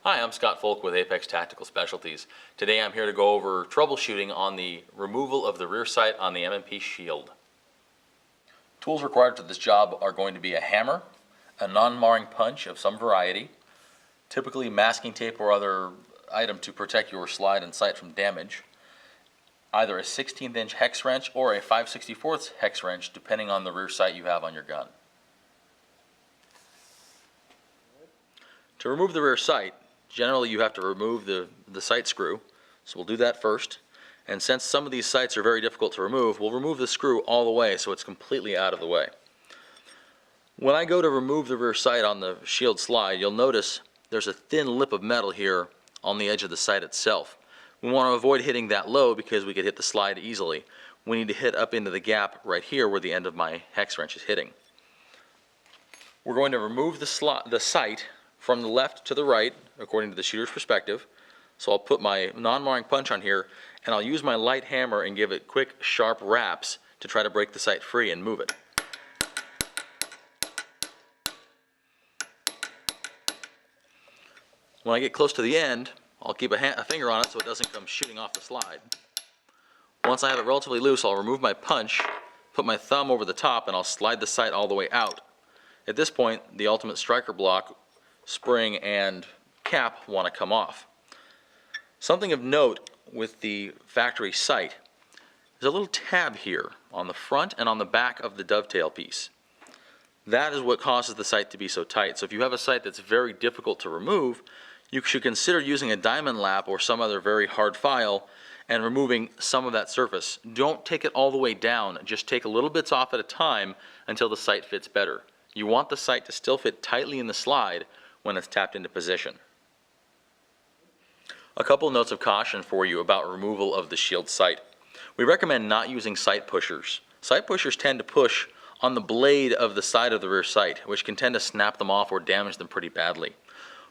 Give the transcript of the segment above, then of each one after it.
Hi, I'm Scott Folk with Apex Tactical Specialties. Today I'm here to go over troubleshooting on the removal of the rear sight on the M&P Shield. Tools required for this job are going to be a hammer, a non-marring punch of some variety, typically masking tape or other item to protect your slide and sight from damage, either a 16th inch hex wrench or a 5/64 hex wrench depending on the rear sight you have on your gun. To remove the rear sight, generally you have to remove the sight screw, so we'll do that first. And since some of these sights are very difficult to remove, we'll remove the screw all the way so it's completely out of the way. When I go to remove the rear sight on the Shield slide, you'll notice there's a thin lip of metal here on the edge of the sight itself. We want to avoid hitting that low because we could hit the slide easily. We need to hit up into the gap right here where the end of my hex wrench is hitting. We're going to remove the sight from the left to the right according to the shooter's perspective. So I'll put my non-marring punch on here and I'll use my light hammer and give it quick sharp raps to try to break the sight free and move it. When I get close to the end, I'll keep a finger on it so it doesn't come shooting off the slide. Once I have it relatively loose, I'll remove my punch, put my thumb over the top, and I'll slide the sight all the way out. At this point, the ultimate striker block, spring, and cap want to come off. Something of note with the factory sight, there's a little tab here on the front and on the back of the dovetail piece. That is what causes the sight to be so tight. So if you have a sight that's very difficult to remove, you should consider using a diamond lap or some other very hard file and removing some of that surface. Don't take it all the way down, just take little bits off at a time until the sight fits better. You want the sight to still fit tightly in the slide when it's tapped into position. A couple notes of caution for you about removal of the Shield sight. We recommend not using sight pushers. Sight pushers tend to push on the blade of the side of the rear sight, which can tend to snap them off or damage them pretty badly.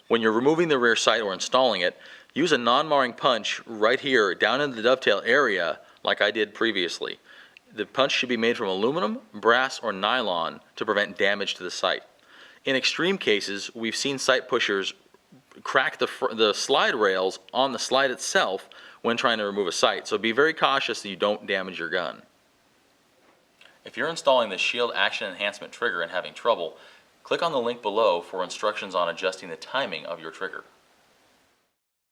When you're removing the rear sight or installing it, use a non-marring punch right here down in the dovetail area like I did previously. The punch should be made from aluminum, brass, or nylon to prevent damage to the sight. In extreme cases, we've seen sight pushers crack the slide rails on the slide itself when trying to remove a sight, so be very cautious that you don't damage your gun. If you're installing the Shield Action Enhancement trigger and having trouble, click on the link below for instructions on adjusting the timing of your trigger.